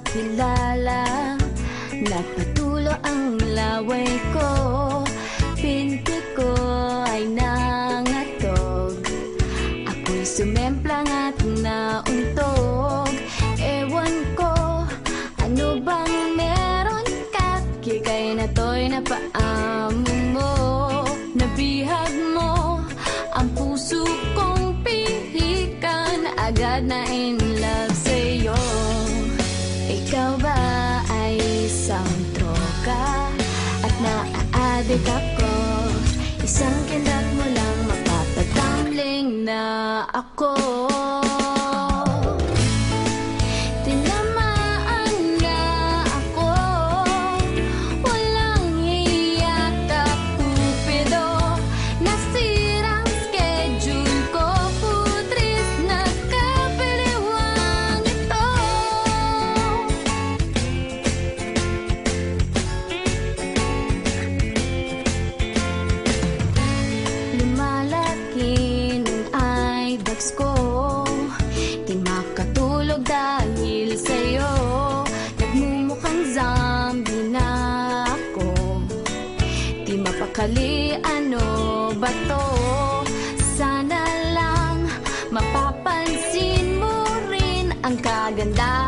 makilala. Nagpatulo ang laway ko, pinti ko ay nangatog. Ako'y sumemplang at nauntog. Ewan ko, ano bang meron ka? Kikay na to'y napaamo mo. Nabihag mo ang puso kong pihikan, agad na in love sa'yo. Ikaw ba ay isang troka at naa-addict ako? Isang kindat mo lang mapapatambling na ako. Tinamaan na ako, walang hiya ka Cupido. Nasirang schedule ko, putris na kapiliwang ito. Lumalaki ng eyebags ko, di makatulog dahil sa'yo. Nagmumukhang zombie na ako, di mapakali, ano ba to? Sana lang mapapansin mo rin ang kaganda